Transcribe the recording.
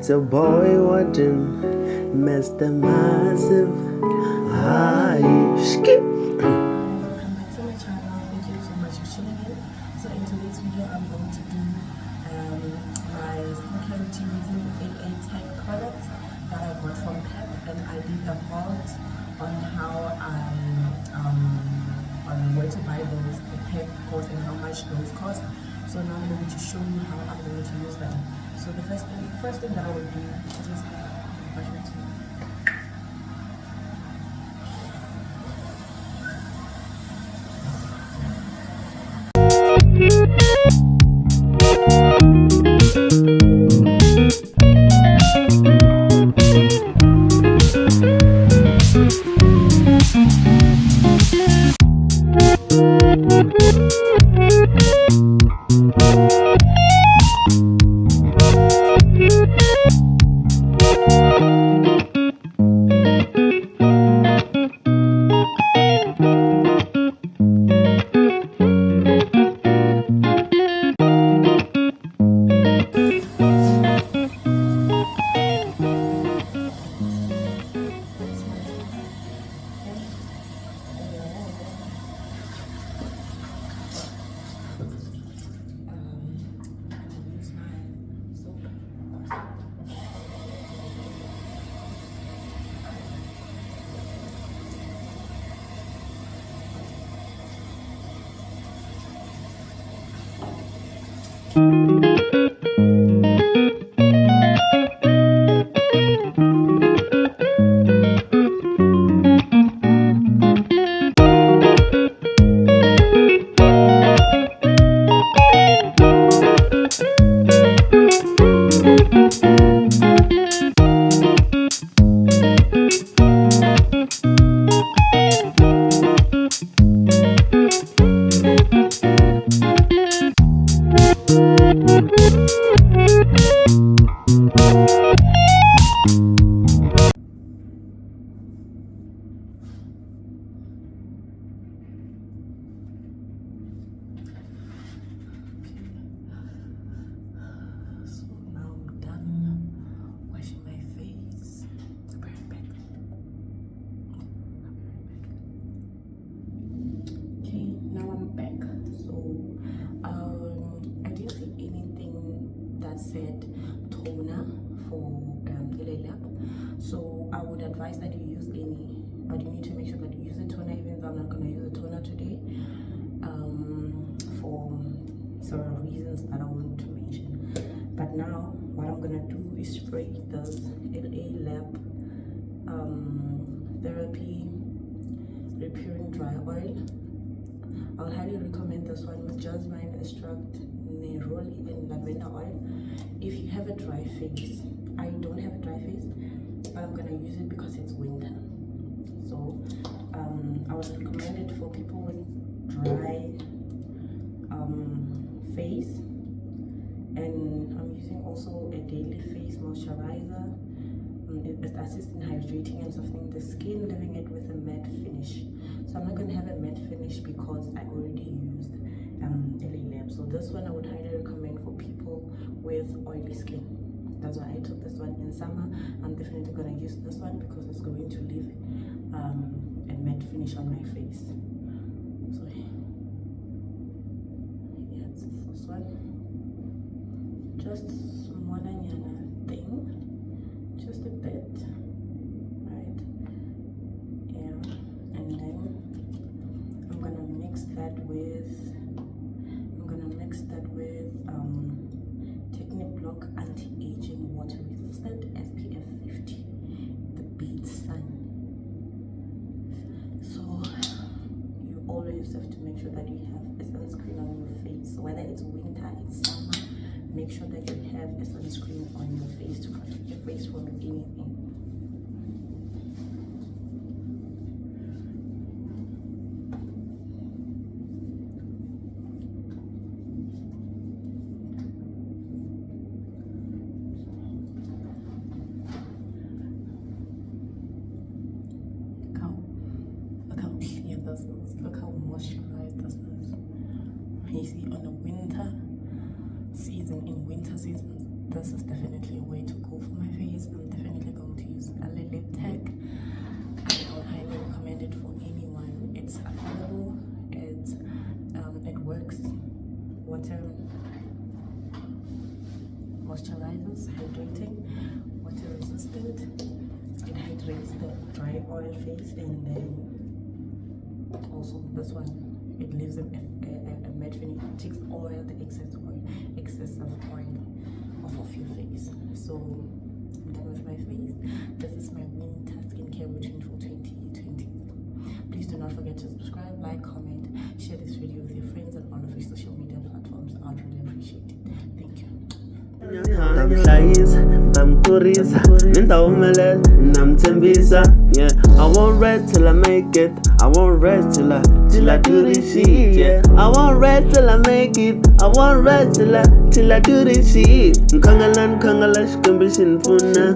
your boy watching Mr. Massive. Hi, skip. Welcome back to my channel. Thank you so much for tuning in. So in today's video, I'm going to do my skincare routine using L.A products that I got from Pep, and I did a haul on how on where to buy those Pep cost and how much those cost. So now I'm going to show you how I'm going to use them. So the first thing that I will do is just brush my teeth. Said toner for L.A Lab, so I would advise that you use any, but you need to make sure that you use a toner, even though I'm not going to use a toner today for several reasons that I want to mention. But now what I'm going to do is spray this L.A Lab Therapy Repairing Dry Oil. I would highly recommend this one with jasmine extract, neroli and lavender oil. If you have a dry face, I don't have a dry face, but I'm gonna use it because it's winter. So I would recommend it for people with dry face. And I'm using also a daily face moisturizer. It assists in hydrating and softening the skin, leaving it with a matte finish. So I'm not going to have a matte finish because I already used L.A Lab. So this one I would highly recommend for people with oily skin. That's why I took this one in summer. I'm definitely going to use this one because it's going to leave a matte finish on my face. So yeah, it's this one. Just more than thing. Just a bit, right? Yeah, and then I'm gonna mix that with Techniblock anti-aging water resistant SPF 50, the beat sun. So you always have to make sure that you have a sunscreen on your face, whether it's winter, it's summer. Make sure that you have a sunscreen on your face to protect your face from anything. Look how clear this is. Look how moisturized this is. You see, on the winter season, in winter seasons, this is definitely a way to go for my face. I'm definitely going to use L.A Lab tag. I would highly recommend it for anyone. It's affordable. It works. Water moisturizers, hydrating, water resistant. It hydrates the dry oil face, and then also this one, it leaves a matte finish. It takes oil, the excessive oil off of your face. So I'm done with my face. This is my winter skincare routine for 2020. Please do not forget to subscribe, like, comment, share this video with your friends and all of your social media platforms. I'd really appreciate it. Thank you. Yeah, I won't rest till I make it. I won't rest till I do this shit. Yeah, I won't rest till I make it. I won't rest till I do this shit. Nkangala shikambishin funa.